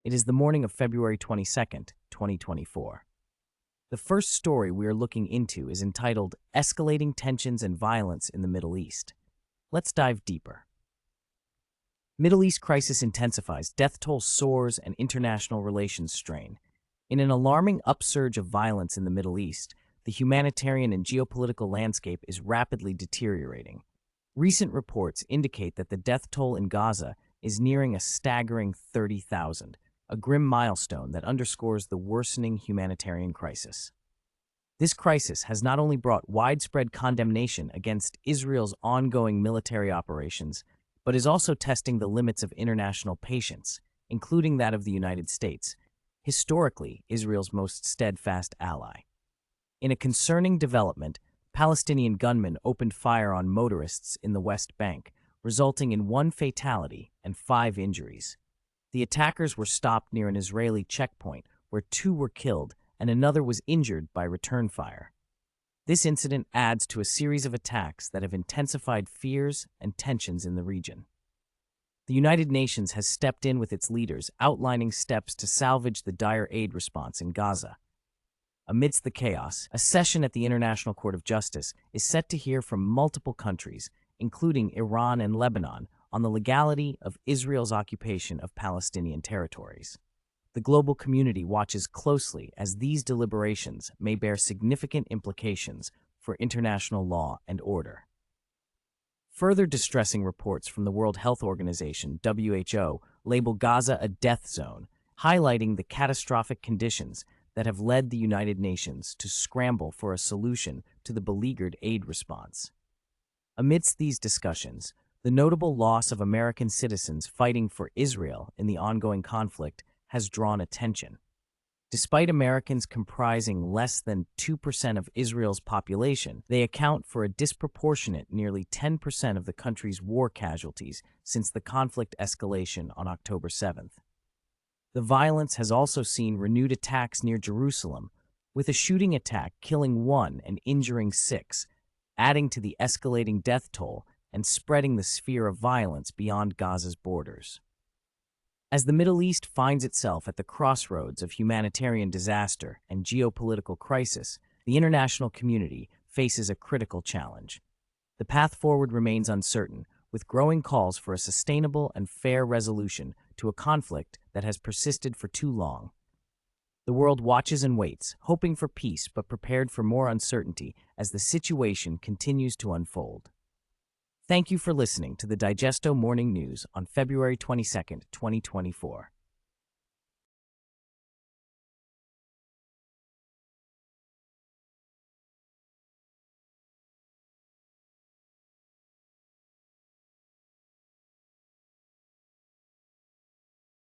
It is the morning of February 22nd, 2024. The first story we are looking into is entitled Escalating Tensions and Violence in the Middle East. Let's dive deeper. Middle East crisis intensifies, death toll soars, and international relations strain. In an alarming upsurge of violence in the Middle East, the humanitarian and geopolitical landscape is rapidly deteriorating. Recent reports indicate that the death toll in Gaza is nearing a staggering 30,000, a grim milestone that underscores the worsening humanitarian crisis. This crisis has not only brought widespread condemnation against Israel's ongoing military operations, but is also testing the limits of international patience, including that of the United States, historically Israel's most steadfast ally. In a concerning development, Palestinian gunmen opened fire on motorists in the West Bank, resulting in 1 fatality and 5 injuries. The attackers were stopped near an Israeli checkpoint, where 2 were killed and another was injured by return fire. This incident adds to a series of attacks that have intensified fears and tensions in the region. The United Nations has stepped in with its leaders, outlining steps to salvage the dire aid response in Gaza. Amidst the chaos, a session at the International Court of Justice is set to hear from multiple countries, including Iran and Lebanon, on the legality of Israel's occupation of Palestinian territories. The global community watches closely as these deliberations may bear significant implications for international law and order. Further distressing reports from the World Health Organization, WHO, label Gaza a death zone, highlighting the catastrophic conditions that have led the United Nations to scramble for a solution to the beleaguered aid response. Amidst these discussions, the notable loss of American citizens fighting for Israel in the ongoing conflict has drawn attention. Despite Americans comprising less than 2% of Israel's population, they account for a disproportionate nearly 10% of the country's war casualties since the conflict escalation on October 7th. The violence has also seen renewed attacks near Jerusalem, with a shooting attack killing 1 and injuring 6, adding to the escalating death toll and spreading the sphere of violence beyond Gaza's borders. As the Middle East finds itself at the crossroads of humanitarian disaster and geopolitical crisis, the international community faces a critical challenge. The path forward remains uncertain, with growing calls for a sustainable and fair resolution to a conflict that has persisted for too long. The world watches and waits, hoping for peace but prepared for more uncertainty as the situation continues to unfold. Thank you for listening to the Digesto Morning News on February 22nd, 2024.